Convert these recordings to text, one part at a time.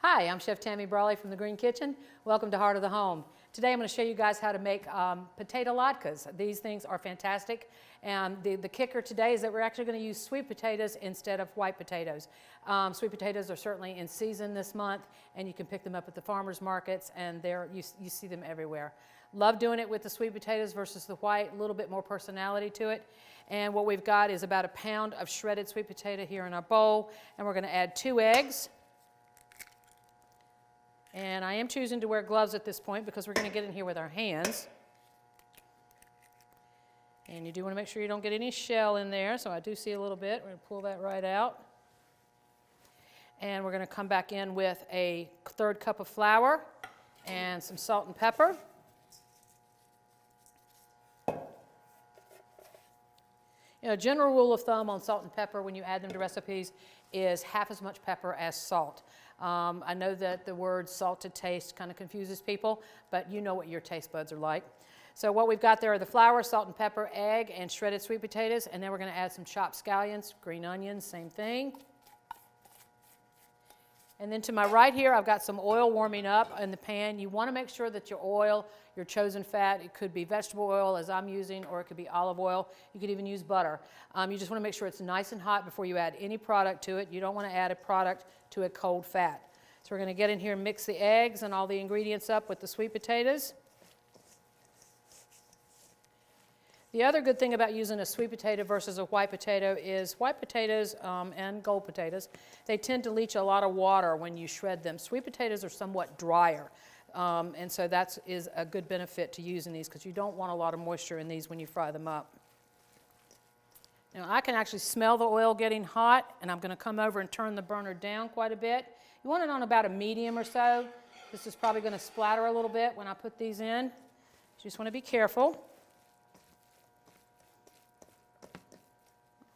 Hi, I'm Chef Tammy Brawley from the Green Kitchen. Welcome to Heart of the Home. Today I'm going to show you guys how to make potato latkes. These things are fantastic, and the kicker today is that we're actually going to use sweet potatoes instead of white potatoes. Sweet potatoes are certainly in season this month, and you can pick them up at the farmers markets, and you see them everywhere. Love doing it with the sweet potatoes versus the white, a little bit more personality to it. And what we've got is about a pound of shredded sweet potato here in our bowl, and we're going to add 2 eggs. And I am choosing to wear gloves at this point because we're going to get in here with our hands. And you do want to make sure you don't get any shell in there, so I do see a little bit. We're going to pull that right out. And we're going to come back in with a 1/3 cup of flour and some salt and pepper. You know, general rule of thumb on salt and pepper when you add them to recipes is half as much pepper as salt. I know that the word salt to taste kind of confuses people, but you know what your taste buds are like. So what we've got there are the flour, salt and pepper, egg, and shredded sweet potatoes, and then we're going to add some chopped scallions, green onions, same thing. And then to my right here, I've got some oil warming up in the pan. You want to make sure that your oil, your chosen fat, it could be vegetable oil as I'm using, or it could be olive oil. You could even use butter. You just want to make sure it's nice and hot before you add any product to it. You don't want to add a product to a cold fat. So we're going to get in here and mix the eggs and all the ingredients up with the sweet potatoes. The other good thing about using a sweet potato versus a white potato is white potatoes and gold potatoes, they tend to leach a lot of water when you shred them. Sweet potatoes are somewhat drier, and so that is a good benefit to using these because you don't want a lot of moisture in these when you fry them up. Now I can actually smell the oil getting hot, and I'm going to come over and turn the burner down quite a bit. You want it on about a medium or so. This is probably going to splatter a little bit when I put these in. You just want to be careful.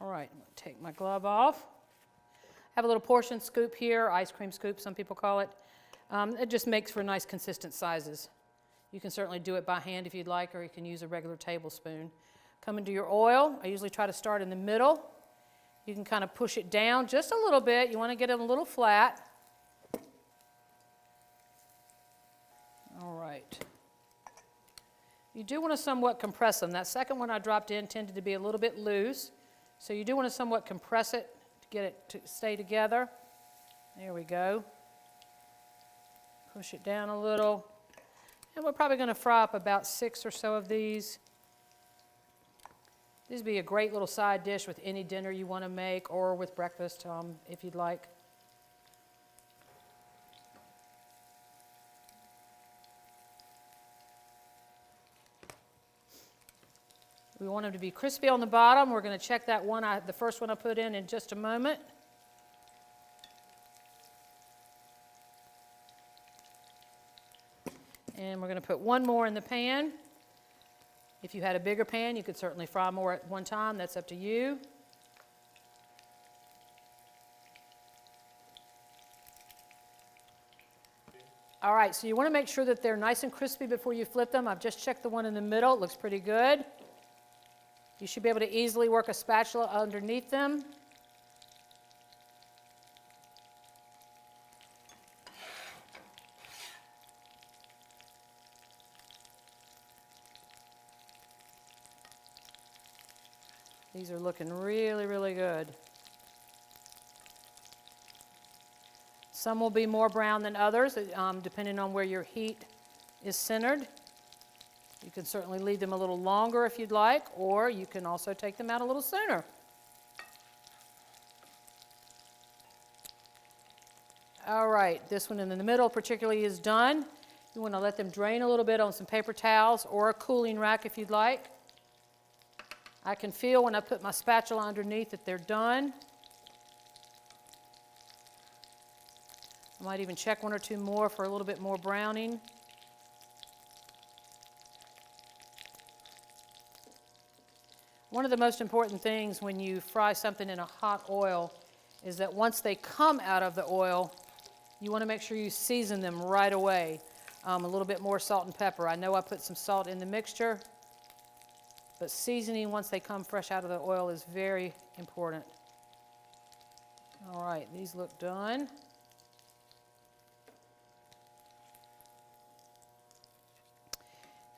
All right, I'm going to take my glove off. I have a little portion scoop here, ice cream scoop, some people call it. It just makes for nice consistent sizes. You can certainly do it by hand if you'd like, or you can use a regular tablespoon. Come into your oil. I usually try to start in the middle. You can kind of push it down just a little bit. You want to get it a little flat. All right. You do want to somewhat compress them. That second one I dropped in tended to be a little bit loose. So you do want to somewhat compress it to get it to stay together. There we go. Push it down a little. And we're probably going to fry up about 6 or so of these. These would be a great little side dish with any dinner you want to make, or with breakfast if you'd like. We want them to be crispy on the bottom. We're going to check that one, the first one I put in just a moment. And we're going to put one more in the pan. If you had a bigger pan, you could certainly fry more at one time. That's up to you. All right, so you want to make sure that they're nice and crispy before you flip them. I've just checked the one in the middle. It looks pretty good. You should be able to easily work a spatula underneath them. These are looking really, really good. Some will be more brown than others, depending on where your heat is centered. You can certainly leave them a little longer if you'd like, or you can also take them out a little sooner. All right, this one in the middle particularly is done. You want to let them drain a little bit on some paper towels or a cooling rack if you'd like. I can feel when I put my spatula underneath that they're done. I might even check 1 or 2 more for a little bit more browning. One of the most important things when you fry something in a hot oil is that once they come out of the oil, you want to make sure you season them right away. A little bit more salt and pepper. I know I put some salt in the mixture, but seasoning once they come fresh out of the oil is very important. All right, these look done.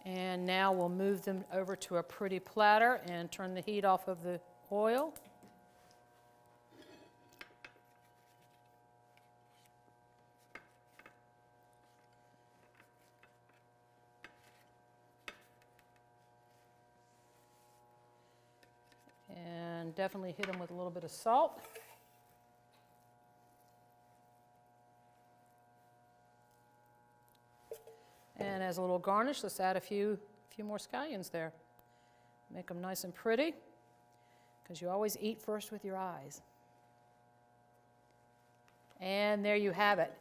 And now we'll move them over to a pretty platter and turn the heat off of the oil. And definitely hit them with a little bit of salt. And as a little garnish, let's add a few more scallions there. Make them nice and pretty, because you always eat first with your eyes. And there you have it,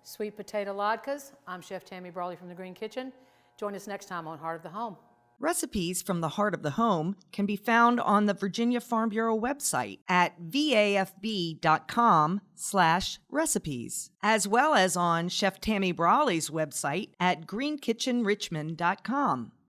sweet potato latkes. I'm Chef Tammy Brawley from the Green Kitchen. Join us next time on Heart of the Home. Recipes from the Heart of the Home can be found on the Virginia Farm Bureau website at vafb.com/recipes, as well as on Chef Tammy Brawley's website at greenkitchenrichmond.com.